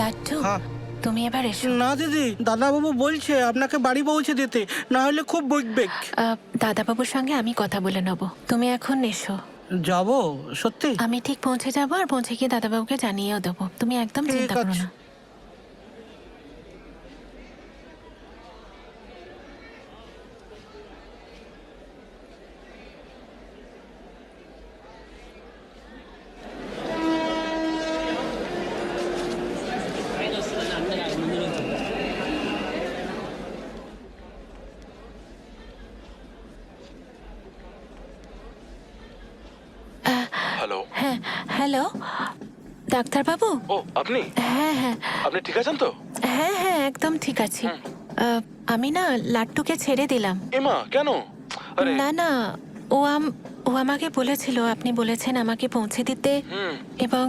লাট্টু, হ্যাঁ। তুমি এবার এসো। না দিদি, দাদাবাবু বলছে আপনাকে বাড়ি পৌঁছে দিতে, না হলে খুব বকবেক। দাদাবাবুর সঙ্গে আমি কথা বলে নেব, তুমি এখন এসো। যাবো সত্যি? আমি ঠিক পৌঁছে যাবো, আর পৌঁছে গিয়ে দাদাবাবুকে জানিয়েও দেবো, তুমি একদম ঠিক চিন্তা করো আছে। না। হ্যালো। হ্যাঁ, হ্যালো ডাক্তারবাবু। ও আপনি? হ্যাঁ হ্যাঁ আপনি ঠিক আছেন তো? হ্যাঁ হ্যাঁ, একদম ঠিক আছি। আমি না লাট্টুকে ছেড়ে দিলাম। এমা কেন? আরে না না, ও আমাকে বলেছিল আপনি বলেছেন আমাকে পৌঁছে দিতে, এবং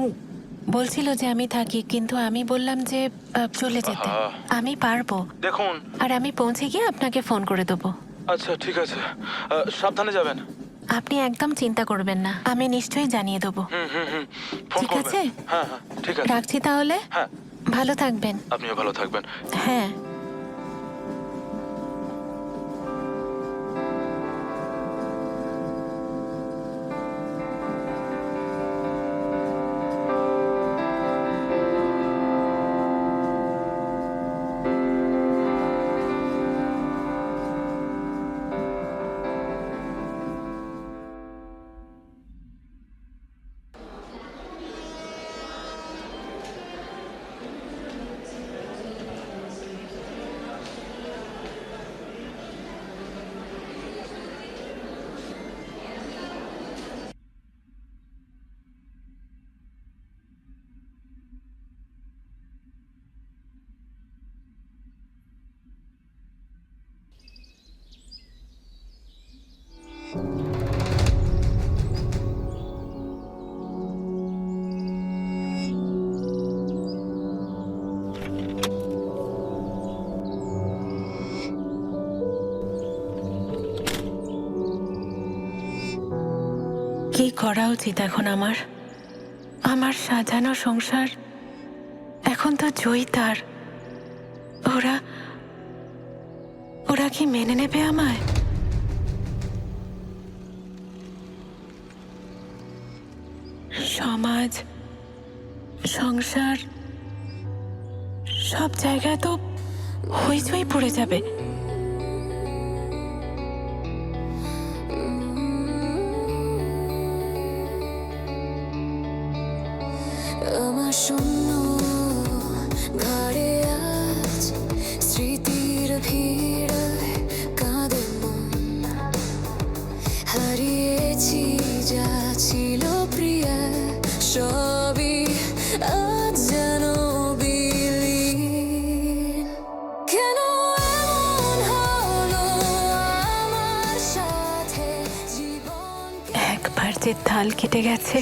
বলছিল যে আমি থাকি, কিন্তু আমি বললাম যে চলে যেতে। আহা। আমি পারবো, দেখুন। আর আমি পৌঁছে গিয়ে আপনাকে ফোন করে দেবো। আচ্ছা ঠিক আছে, সাবধানে যাবেন। আপনি একদম চিন্তা করবেন না, আমি নিশ্চয়ই জানিয়ে দেবো। ফোন ঠিক করবেন। আছে? হ্যাঁ হ্যাঁ ঠিক আছে। রাখছি তাহলে। হ্যাঁ, ভালো থাকবেন। আপনিও ভালো থাকবেন। হ্যাঁ। কি করা উচিত এখন আমার? আমার সাজানো সংসার এখন তো জয়িতার। ওরা ওরা কি মেনে নেবে আমায়? সমাজ, সংসার, সব জায়গায় তো হইচই পড়ে যাবে। আমার শূন্য ঘরে আজ স্মৃতির ভিড় কাঁদে মন, হারিয়েছি যা ছিল প্রিয়, সবই আজ যেন বিলীন। কেন এমন হলো আমার সাথে জীবন? একবার যে তাল কেটে গেছে,